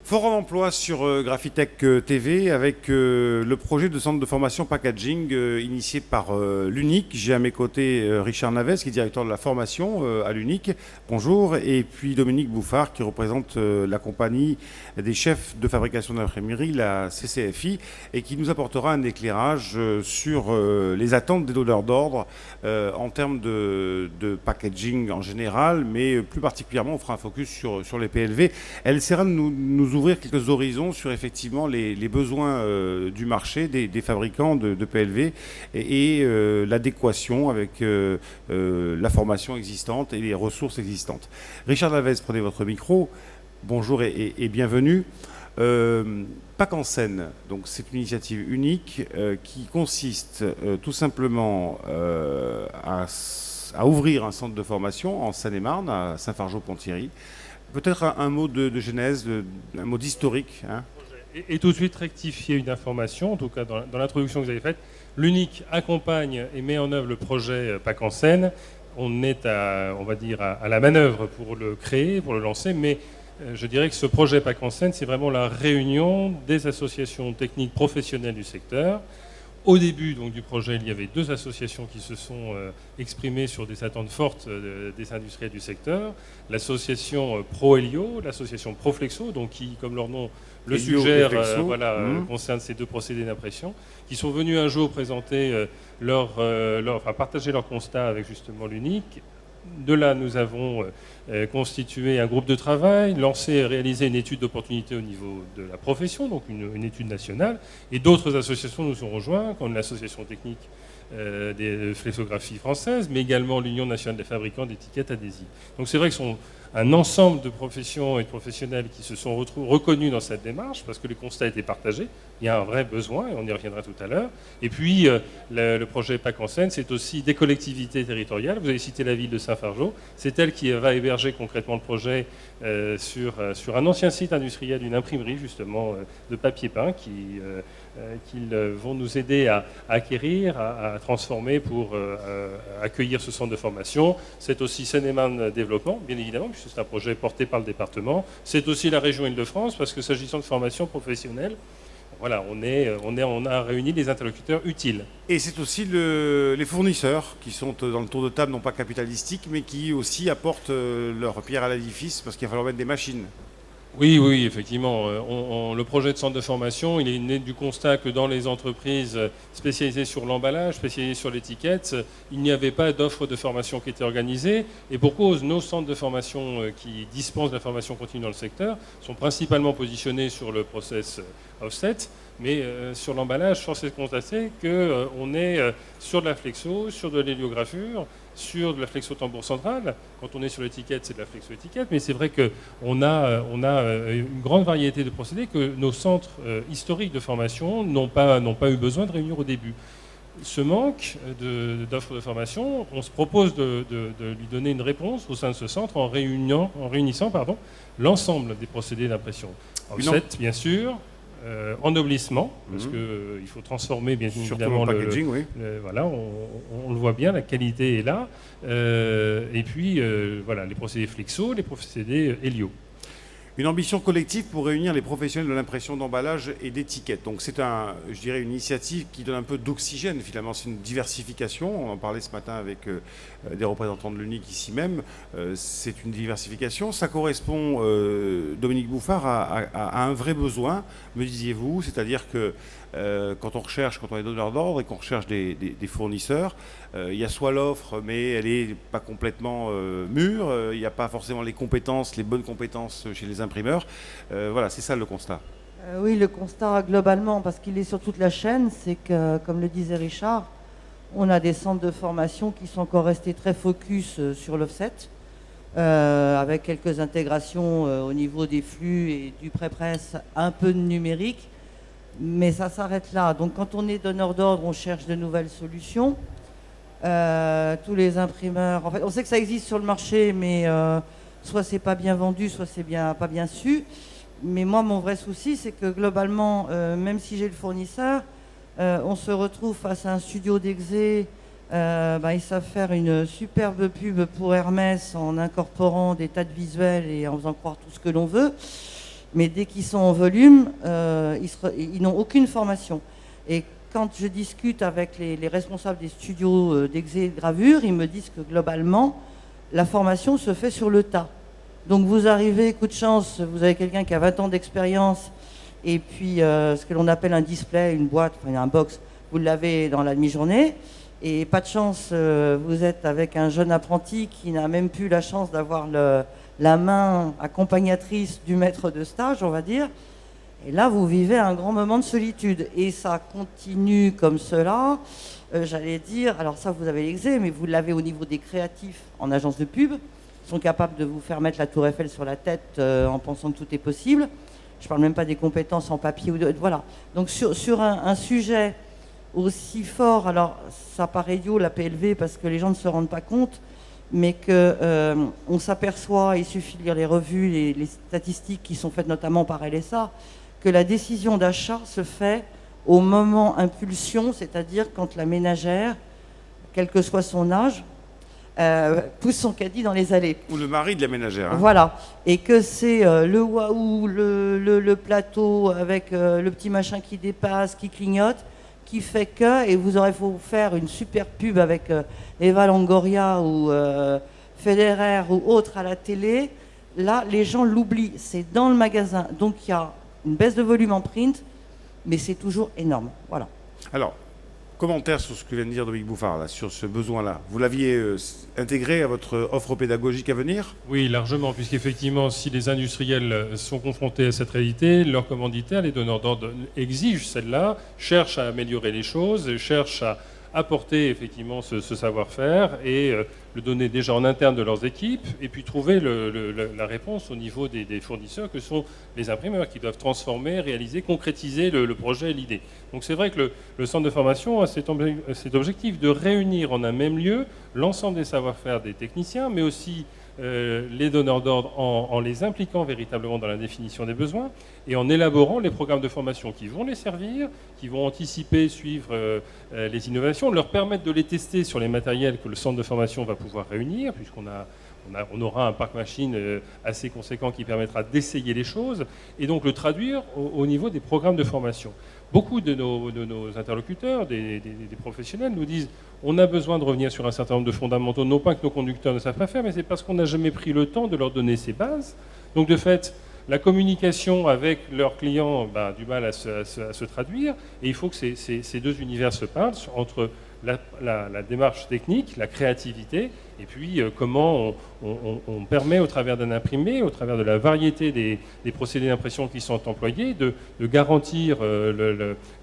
Forum emploi sur Graphitech TV avec le projet de centre de formation packaging initié par l'UNIC. J'ai à mes côtés Richard Navès qui est directeur de la formation à l'UNIC. Bonjour. Et puis Dominique Bouffard qui représente la compagnie des chefs de fabrication d'imprimerie, la CCFI, et qui nous apportera un éclairage sur les attentes des donneurs d'ordre en termes de packaging en général, mais plus particulièrement on fera un focus sur les PLV. Elle essaiera de nous ouvrir quelques horizons sur effectivement les besoins du marché des fabricants de PLV et l'adéquation avec la formation existante et les ressources existantes. Richard Lavez, prenez votre micro. Bonjour et bienvenue. Pack en scène, donc c'est une initiative unique qui consiste tout simplement à ouvrir un centre de formation en Seine-et-Marne, à Saint-Fargeau-Pont-Thierry. Peut-être un mot de genèse, un mot d'historique. Hein. Et tout de suite rectifier une information, en tout cas dans l'introduction que vous avez faite. L'UNIC accompagne et met en œuvre le projet Pack en scène. On est on va dire, à la manœuvre pour le créer, pour le lancer, mais je dirais que ce projet Pack en scène, c'est vraiment la réunion des associations techniques professionnelles du secteur. Au début donc, du projet, il y avait deux associations qui se sont exprimées sur des attentes fortes des industriels du secteur. L'association ProHelio, l'association ProFlexo, donc qui, comme leur nom le suggère, concerne ces deux procédés d'impression, qui sont venus un jour présenter partager leur constat avec justement l'UNIC. De là, nous avons constitué un groupe de travail, réalisé une étude d'opportunité au niveau de la profession, donc une étude nationale, et d'autres associations nous ont rejoints, comme l'association technique des flexographies françaises, mais également l'Union nationale des fabricants d'étiquettes adhésives. Donc c'est vrai que ce sont un ensemble de professions et de professionnels qui se sont reconnus dans cette démarche, parce que le constat était partagé, il y a un vrai besoin, et on y reviendra tout à l'heure. Et puis, le projet Pack en scène, c'est aussi des collectivités territoriales. Vous avez cité la ville de Saint-Fargeau, c'est elle qui va héberger concrètement le projet sur un ancien site industriel d'une imprimerie, justement, de papier peint, qu'ils vont nous aider à acquérir, à transformer pour accueillir ce centre de formation. C'est aussi Seine-et-Marne Développement, bien évidemment, puisque c'est un projet porté par le département. C'est aussi la région Île-de-France, parce que s'agissant de formation professionnelle, voilà, on a réuni des interlocuteurs utiles. Et c'est aussi les fournisseurs qui sont dans le tour de table, non pas capitalistiques, mais qui aussi apportent leur pierre à l'édifice, parce qu'il va falloir mettre des machines. Oui, effectivement. Le projet de centre de formation, il est né du constat que dans les entreprises spécialisées sur l'emballage, spécialisées sur l'étiquette, il n'y avait pas d'offre de formation qui était organisée. Et pour cause, nos centres de formation qui dispensent de la formation continue dans le secteur sont principalement positionnés sur le process offset. Mais sur l'emballage, force est de constater qu'on est sur de la flexo, sur de l'héliogravure, sur de la flexo-tambour centrale. Quand on est sur l'étiquette, c'est de la flexo-étiquette. Mais c'est vrai qu'on a une grande variété de procédés que nos centres historiques de formation n'ont pas eu besoin de réunir au début. Ce manque d'offres de formation, on se propose de lui donner une réponse au sein de ce centre en réunissant l'ensemble des procédés d'impression. Offset, bien sûr. Ennoblissement, parce qu'il faut transformer bien évidemment le packaging, voilà, on le voit bien, la qualité est là. Et puis, voilà, les procédés flexo, les procédés hélio. Une ambition collective pour réunir les professionnels de l'impression d'emballage et d'étiquette. Donc c'est une initiative qui donne un peu d'oxygène finalement, c'est une diversification. On en parlait ce matin avec des représentants de l'UNIC ici même. C'est une diversification. Ça correspond, Dominique Bouffard, à un vrai besoin, me disiez-vous, c'est-à-dire que quand on est donneur d'ordre et qu'on recherche des fournisseurs, il y a soit l'offre, mais elle n'est pas complètement mûre, il n'y a pas forcément les bonnes compétences chez les imprimeurs. Voilà, c'est ça le constat. Oui, le constat globalement, parce qu'il est sur toute la chaîne, c'est que, comme le disait Richard, on a des centres de formation qui sont encore restés très focus sur l'offset, avec quelques intégrations au niveau des flux et du pré-presse, un peu de numérique. Mais ça s'arrête là. Donc quand on est donneur d'ordre, on cherche de nouvelles solutions. Tous les imprimeurs, en fait, on sait que ça existe sur le marché, mais soit c'est pas bien vendu, soit c'est pas bien su. Mais moi, mon vrai souci, c'est que globalement, même si j'ai le fournisseur, on se retrouve face à un studio d'exé. Ils savent faire une superbe pub pour Hermès en incorporant des tas de visuels et en faisant croire tout ce que l'on veut. Mais dès qu'ils sont en volume, ils n'ont aucune formation. Et quand je discute avec les responsables des studios d'exé et de gravure, ils me disent que globalement, la formation se fait sur le tas. Donc vous arrivez, coup de chance, vous avez quelqu'un qui a 20 ans d'expérience, et puis ce que l'on appelle un display, une boîte, enfin un box, vous l'avez dans la demi-journée. Et pas de chance, vous êtes avec un jeune apprenti qui n'a même plus la chance d'avoir la main accompagnatrice du maître de stage, on va dire. Et là, vous vivez un grand moment de solitude. Et ça continue comme cela. J'allais dire, alors ça, vous avez l'exé, mais vous l'avez au niveau des créatifs en agence de pub. Ils sont capables de vous faire mettre la tour Eiffel sur la tête en pensant que tout est possible. Je ne parle même pas des compétences en papier. Voilà. Donc sur un sujet aussi fort, alors ça paraît idiot la PLV parce que les gens ne se rendent pas compte, mais qu'on s'aperçoit, il suffit de lire les revues, les statistiques qui sont faites notamment par LSA, que la décision d'achat se fait au moment impulsion, c'est-à-dire quand la ménagère, quel que soit son âge, pousse son caddie dans les allées. Ou le mari de la ménagère. Hein. Voilà. Et que c'est le waouh, le plateau avec le petit machin qui dépasse, qui clignote, qui fait que, et vous aurez faut faire une super pub avec Eva Longoria ou Federer ou autre à la télé, là, les gens l'oublient. C'est dans le magasin. Donc, il y a une baisse de volume en print, mais c'est toujours énorme. Voilà. Alors, commentaire sur ce que vient de dire Dominique Bouffard, là, sur ce besoin-là. Vous l'aviez intégré à votre offre pédagogique à venir ? Oui, largement, puisqu'effectivement, si les industriels sont confrontés à cette réalité, leurs commanditaires, les donneurs d'ordre exigent celle-là, cherchent à améliorer les choses, cherchent à apporter effectivement ce savoir-faire et le donner déjà en interne de leurs équipes, et puis trouver la réponse au niveau des fournisseurs que sont les imprimeurs qui doivent transformer, réaliser, concrétiser le projet et l'idée. Donc c'est vrai que le centre de formation a cet objectif de réunir en un même lieu l'ensemble des savoir-faire des techniciens, mais aussi les donneurs d'ordre en les impliquant véritablement dans la définition des besoins et en élaborant les programmes de formation qui vont les servir, qui vont anticiper, suivre les innovations, leur permettre de les tester sur les matériels que le centre de formation va pouvoir réunir, puisqu'on aura un parc machine assez conséquent qui permettra d'essayer les choses et donc le traduire au niveau des programmes de formation. Beaucoup de nos interlocuteurs, des professionnels nous disent on a besoin de revenir sur un certain nombre de fondamentaux, non pas que nos conducteurs ne savent pas faire, mais c'est parce qu'on n'a jamais pris le temps de leur donner ces bases. Donc de fait, la communication avec leurs clients a du mal à se traduire, et il faut que ces deux univers se parlent entre la démarche technique, la créativité, et puis comment on permet au travers d'un imprimé, au travers de la variété des procédés d'impression qui sont employés, de garantir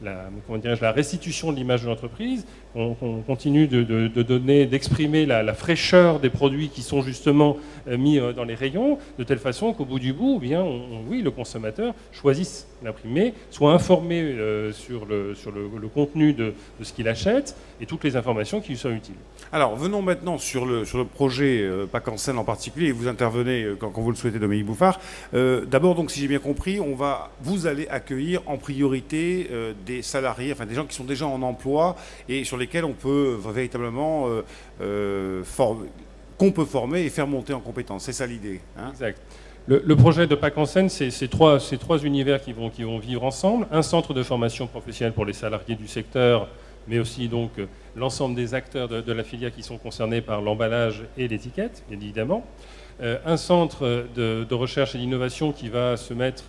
la restitution de l'image de l'entreprise, qu'on continue de donner, d'exprimer la fraîcheur des produits qui sont justement mis dans les rayons, de telle façon qu'au bout du bout, eh bien, oui, le consommateur choisisse l'imprimé, soit informé sur le contenu de ce qu'il achète et toutes les informations qui lui sont utiles. Alors, venons maintenant sur le projet PAC en scène en particulier, et vous intervenez quand vous le souhaitez, Dominique Bouffard. D'abord, donc, si j'ai bien compris, vous allez accueillir en priorité des salariés, enfin des gens qui sont déjà en emploi et sur lesquels on peut véritablement qu'on peut former et faire monter en compétences. C'est ça l'idée, hein ? Exact. Le projet de PAC en scène, c'est ces trois univers qui vont vivre ensemble. Un centre de formation professionnelle pour les salariés du secteur, mais aussi donc l'ensemble des acteurs de la filière qui sont concernés par l'emballage et l'étiquette, bien évidemment. Un centre de recherche et d'innovation qui va se mettre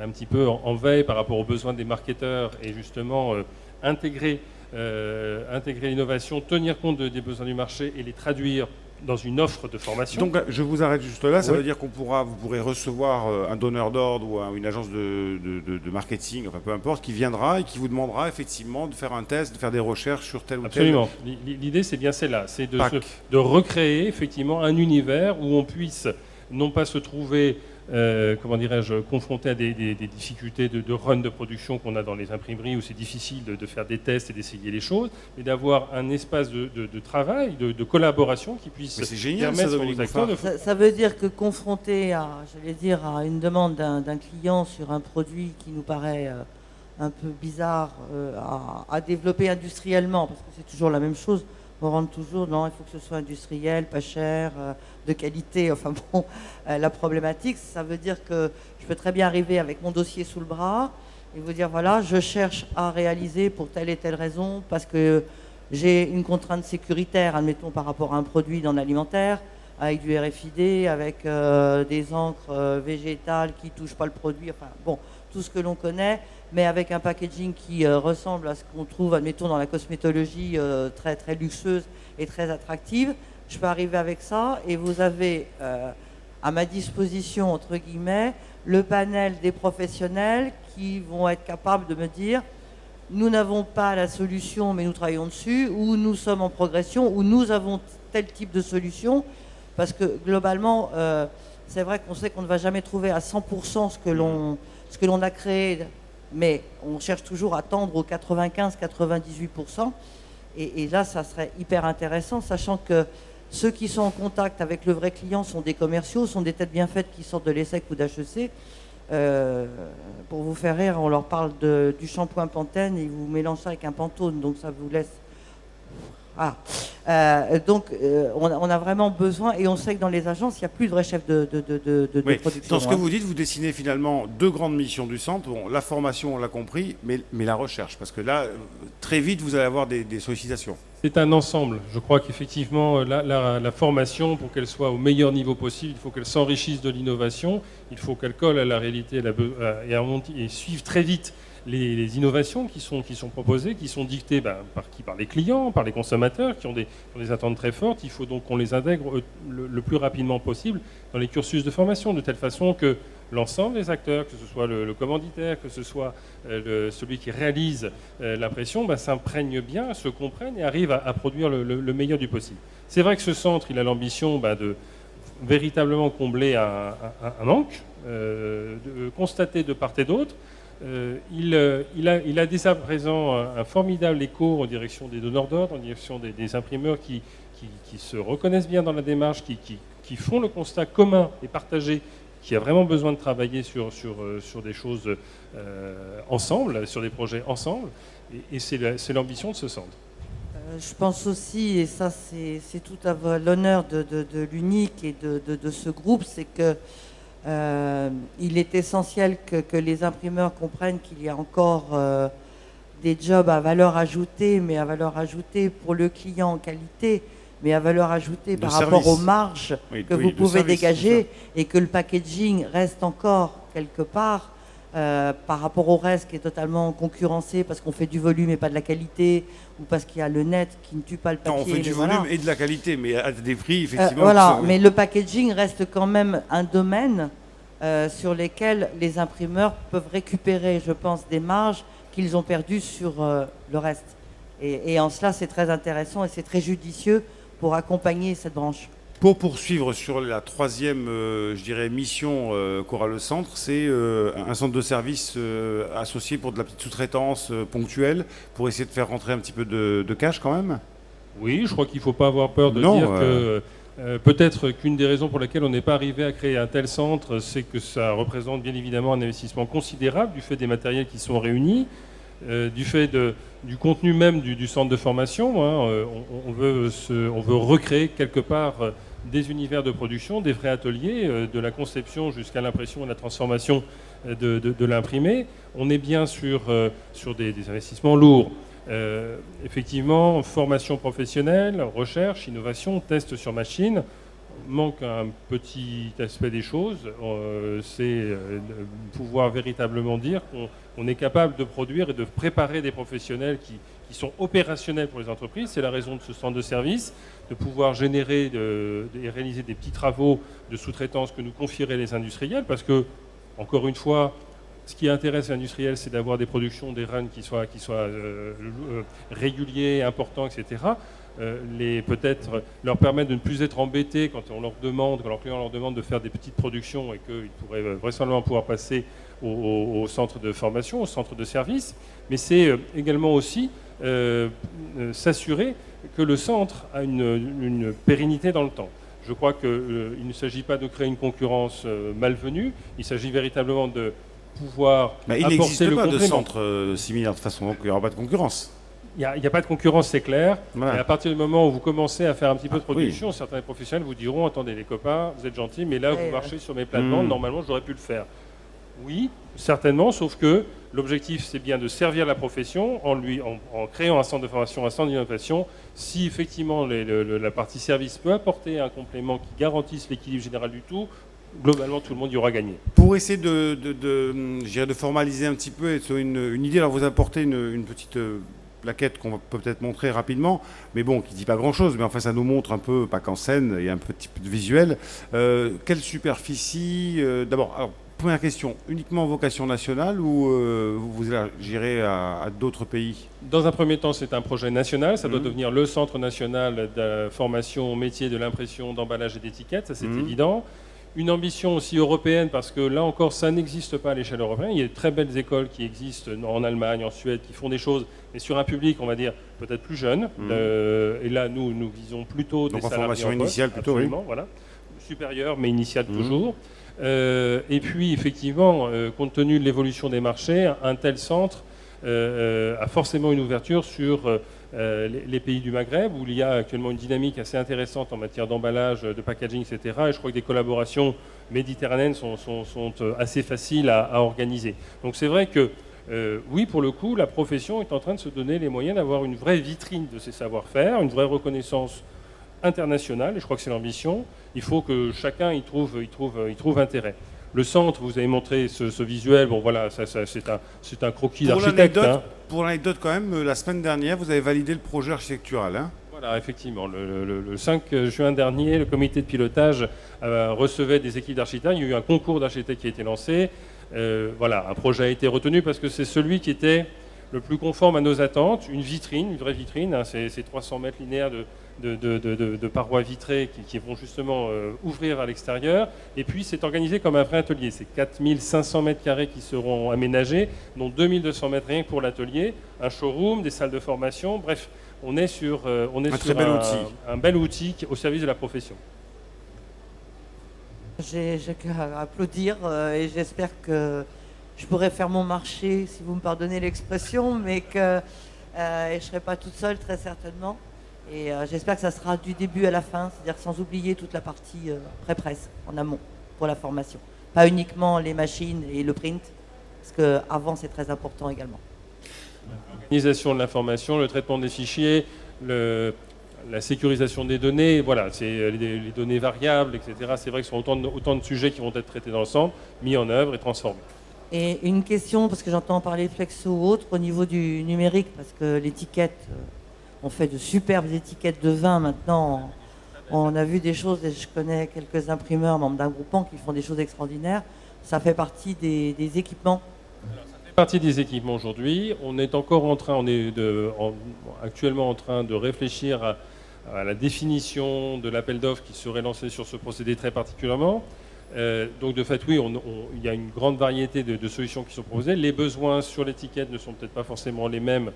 un petit peu en veille par rapport aux besoins des marketeurs et justement intégrer l'innovation, tenir compte des besoins du marché et les traduire dans une offre de formation. Donc je vous arrête juste là, ça Oui. veut dire vous pourrez recevoir un donneur d'ordre ou une agence de marketing, enfin peu importe, qui viendra et qui vous demandera effectivement de faire un test, de faire des recherches sur tel ou tel... Absolument. L'idée c'est bien celle-là, c'est de recréer effectivement un univers où on puisse non pas se trouver confronté à des difficultés de run de production qu'on a dans les imprimeries où c'est difficile de faire des tests et d'essayer les choses, mais d'avoir un espace de travail, de collaboration qui puisse permettre aux acteurs de... Ça veut dire que confronté à une demande d'un client sur un produit qui nous paraît un peu bizarre à développer industriellement, parce que c'est toujours la même chose, on rentre toujours dans il faut que ce soit industriel, pas cher, de qualité. Enfin bon, la problématique, ça veut dire que je peux très bien arriver avec mon dossier sous le bras et vous dire voilà, je cherche à réaliser pour telle et telle raison parce que j'ai une contrainte sécuritaire, admettons par rapport à un produit dans l'alimentaire, avec du RFID, avec des encres végétales qui ne touchent pas le produit, enfin bon, tout ce que l'on connaît, mais avec un packaging qui ressemble à ce qu'on trouve, admettons, dans la cosmétologie très, très luxueuse et très attractive. Je peux arriver avec ça et vous avez à ma disposition, entre guillemets, le panel des professionnels qui vont être capables de me dire nous n'avons pas la solution, mais nous travaillons dessus, ou nous sommes en progression, ou nous avons tel type de solution, parce que globalement, c'est vrai qu'on sait qu'on ne va jamais trouver à 100% ce que l'on a créé, mais on cherche toujours à tendre aux 95-98%, et là, ça serait hyper intéressant, sachant que ceux qui sont en contact avec le vrai client sont des commerciaux, sont des têtes bien faites qui sortent de l'ESSEC ou d'HEC. Pour vous faire rire, on leur parle du shampoing Pantene et ils vous mélangent ça avec un Pantone, donc ça vous laisse... Ah. On a vraiment besoin, et on sait que dans les agences, il n'y a plus de vrai chef de production. Dans ce que vous dites, vous dessinez finalement deux grandes missions du centre. Bon, la formation, on l'a compris, mais la recherche, parce que là, très vite, vous allez avoir des sollicitations. C'est un ensemble. Je crois qu'effectivement, la formation, pour qu'elle soit au meilleur niveau possible, il faut qu'elle s'enrichisse de l'innovation, il faut qu'elle colle à la réalité et suive très vite les innovations qui sont proposées, qui sont dictées par les clients, par les consommateurs, qui ont des attentes très fortes. Il faut donc qu'on les intègre le plus rapidement possible dans les cursus de formation, de telle façon que l'ensemble des acteurs, que ce soit le commanditaire, que ce soit celui qui réalise l'impression, s'imprègne bien, se comprenne et arrive à produire le meilleur du possible. C'est vrai que ce centre, il a l'ambition de véritablement combler un manque, de constater de part et d'autre. Il a dès à présent un formidable écho en direction des donneurs d'ordre, en direction des imprimeurs qui se reconnaissent bien dans la démarche, qui font le constat commun et partagé, qui a vraiment besoin de travailler sur des choses ensemble, sur des projets ensemble, et c'est l'ambition de ce centre. Je pense aussi, et ça c'est tout à l'honneur de l'UNIC et de ce groupe, c'est que il est essentiel que les imprimeurs comprennent qu'il y a encore des jobs à valeur ajoutée, mais à valeur ajoutée pour le client en qualité, mais à valeur ajoutée par rapport aux marges que vous pouvez dégager, et que le packaging reste encore quelque part par rapport au reste qui est totalement concurrencé parce qu'on fait du volume et pas de la qualité, ou parce qu'il y a le net qui ne tue pas le papier. Non, on fait du volume et de la qualité, mais à des prix effectivement. Voilà, mais le packaging reste quand même un domaine sur lesquels les imprimeurs peuvent récupérer, je pense, des marges qu'ils ont perdues sur le reste. Et en cela, c'est très intéressant et c'est très judicieux pour accompagner cette branche. Pour poursuivre sur la troisième, je dirais, mission qu'aura le centre, c'est un centre de service associé pour de la petite sous-traitance ponctuelle, pour essayer de faire rentrer un petit peu de cash quand même. Oui, je crois qu'il ne faut pas avoir peur de dire que peut-être qu'une des raisons pour lesquelles on n'est pas arrivé à créer un tel centre, c'est que ça représente bien évidemment un investissement considérable du fait des matériels qui sont réunis, du fait du contenu même du centre de formation. On veut recréer quelque part des univers de production, des vrais ateliers, de la conception jusqu'à l'impression et la transformation de l'imprimé. On est bien sur des investissements lourds. Effectivement, formation professionnelle, recherche, innovation, test sur machine. Manque un petit aspect des choses, c'est de pouvoir véritablement dire qu'on est capable de produire et de préparer des professionnels qui sont opérationnels pour les entreprises. C'est la raison de ce centre de service, de pouvoir générer et réaliser des petits travaux de sous-traitance que nous confieraient les industriels, parce que, encore une fois, ce qui intéresse l'industriel, c'est d'avoir des productions, des runs qui soient réguliers, importants, etc. Peut-être leur permettre de ne plus être embêtés quand leurs clients leur demandent de faire des petites productions, et qu'ils pourraient vraisemblablement pouvoir passer au centre de formation, au centre de service. Mais c'est également aussi s'assurer que le centre a une pérennité dans le temps. Je crois qu'il ne s'agit pas de créer une concurrence malvenue, il s'agit véritablement de pouvoir apporter le complément. Il n'existe pas de centre similaire de toute façon, donc il n'y aura pas de concurrence. n'y a pas de concurrence, c'est clair. Voilà. Et à partir du moment où vous commencez à faire un petit peu de oui. production, certains professionnels vous diront, attendez les copains, vous êtes gentils, mais là, Ouais, vous marchez ouais. sur mes plates-bandes, normalement, j'aurais pu le faire. Oui, certainement, sauf que l'objectif, c'est bien de servir la profession en créant un centre de formation, un centre d'innovation. Si effectivement la partie service peut apporter un complément qui garantisse l'équilibre général du tout, globalement, tout le monde y aura gagné. Pour essayer je dirais de formaliser un petit peu et de trouver une idée, alors vous apportez une petite plaquette qu'on peut peut-être montrer rapidement, mais bon, qui ne dit pas grand-chose, mais enfin ça nous montre un peu, pas qu'en scène, il y a un petit peu de visuel. Quelle superficie d'abord, alors, première question, uniquement vocation nationale ou vous élargirez à d'autres pays? Dans un premier temps, c'est un projet national. Ça doit Mhm. devenir le centre national de formation au métier de l'impression, d'emballage et d'étiquette. Ça, c'est Mhm. évident. Une ambition aussi européenne, parce que là encore, ça n'existe pas à l'échelle européenne. Il y a de très belles écoles qui existent en Allemagne, en Suède, qui font des choses, mais sur un public, on va dire, peut-être plus jeune. Mhm. Et là, nous visons plutôt Donc des en salariés formation poste, initiale plutôt, oui. absolument, voilà. Supérieure, mais initiale Mhm. toujours. Et puis, effectivement, compte tenu de l'évolution des marchés, un tel centre a forcément une ouverture sur les pays du Maghreb, où il y a actuellement une dynamique assez intéressante en matière d'emballage, de packaging, etc. Et je crois que des collaborations méditerranéennes sont assez faciles à organiser. Donc c'est vrai que, oui, pour le coup, la profession est en train de se donner les moyens d'avoir une vraie vitrine de ses savoir-faire, une vraie reconnaissance internationale, et je crois que c'est l'ambition. Il faut que chacun y trouve intérêt. Le centre, vous avez montré ce visuel, bon voilà, c'est un croquis d'architecte. Pour l'anecdote quand même, la semaine dernière, vous avez validé le projet architectural. Hein. Voilà, effectivement. Le 5 juin dernier, le comité de pilotage recevait des équipes d'architectes. Il y a eu un concours d'architectes qui a été lancé. Voilà, un projet a été retenu parce que c'est celui qui était le plus conforme à nos attentes. Une vitrine, une vraie vitrine. Hein, c'est 300 mètres linéaires de parois vitrées qui vont justement ouvrir à l'extérieur. Et puis, c'est organisé comme un vrai atelier. C'est 4500 mètres carrés qui seront aménagés, dont 2200 mètres rien que pour l'atelier. Un showroom, des salles de formation. Bref, on est sur un bel outil au service de la profession. J'ai qu'à applaudir et j'espère que je pourrai faire mon marché, si vous me pardonnez l'expression, mais que je ne serai pas toute seule, très certainement. Et j'espère que ça sera du début à la fin, c'est-à-dire sans oublier toute la partie pré-presse, en amont, pour la formation. Pas uniquement les machines et le print, parce qu'avant, c'est très important également. L'organisation de l'information, le traitement des fichiers, la sécurisation des données, voilà, c'est les données variables, etc. C'est vrai que ce sont autant de sujets qui vont être traités dans le centre, mis en œuvre et transformés. Et une question, parce que j'entends parler de Flexo ou autre, au niveau du numérique, parce que l'étiquette, on fait de superbes étiquettes de vin maintenant. On a vu des choses, et je connais quelques imprimeurs membres d'un groupement qui font des choses extraordinaires. Ça fait partie des équipements. Partie des équipements aujourd'hui. On est encore actuellement en train de réfléchir à la définition de l'appel d'offres qui serait lancé sur ce procédé très particulièrement. Donc de fait, oui, il y a une grande variété de solutions qui sont proposées. Les besoins sur l'étiquette ne sont peut-être pas forcément les mêmes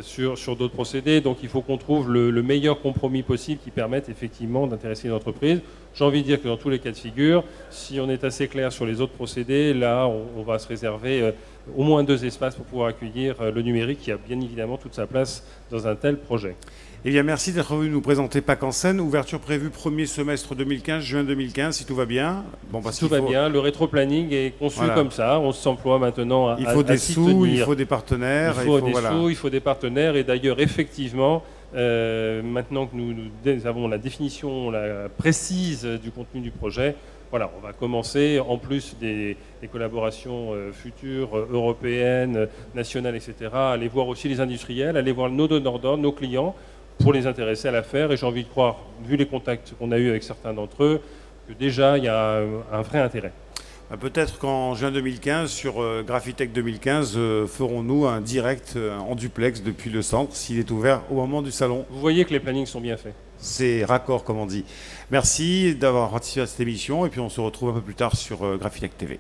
sur d'autres procédés. Donc il faut qu'on trouve le meilleur compromis possible qui permette effectivement d'intéresser les entreprises. J'ai envie de dire que dans tous les cas de figure, si on est assez clair sur les autres procédés, là, on va se réserver au moins 2 espaces pour pouvoir accueillir le numérique qui a bien évidemment toute sa place dans un tel projet. Eh bien, merci d'être venu nous présenter Pâques en scène. Ouverture prévue premier semestre 2015, juin 2015, si tout va bien. Bon, parce tout va bien, le rétro-planning est conçu comme ça. On s'emploie maintenant à il faut des s'y sous, tenir. il faut des partenaires. Il faut des partenaires. Et d'ailleurs, effectivement, maintenant que nous avons la définition précise du contenu du projet, voilà, on va commencer, en plus des collaborations futures, européennes, nationales, etc., à aller voir aussi les industriels, aller voir nos donneurs d'ordre, nos clients, pour les intéresser à l'affaire. Et j'ai envie de croire, vu les contacts qu'on a eus avec certains d'entre eux, que déjà, il y a un vrai intérêt. Peut-être qu'en juin 2015, sur Graphitech 2015, ferons-nous un direct en duplex depuis le centre, s'il est ouvert au moment du salon. Vous voyez que les plannings sont bien faits. C'est raccord, comme on dit. Merci d'avoir participé à cette émission, et puis on se retrouve un peu plus tard sur Graphitech TV.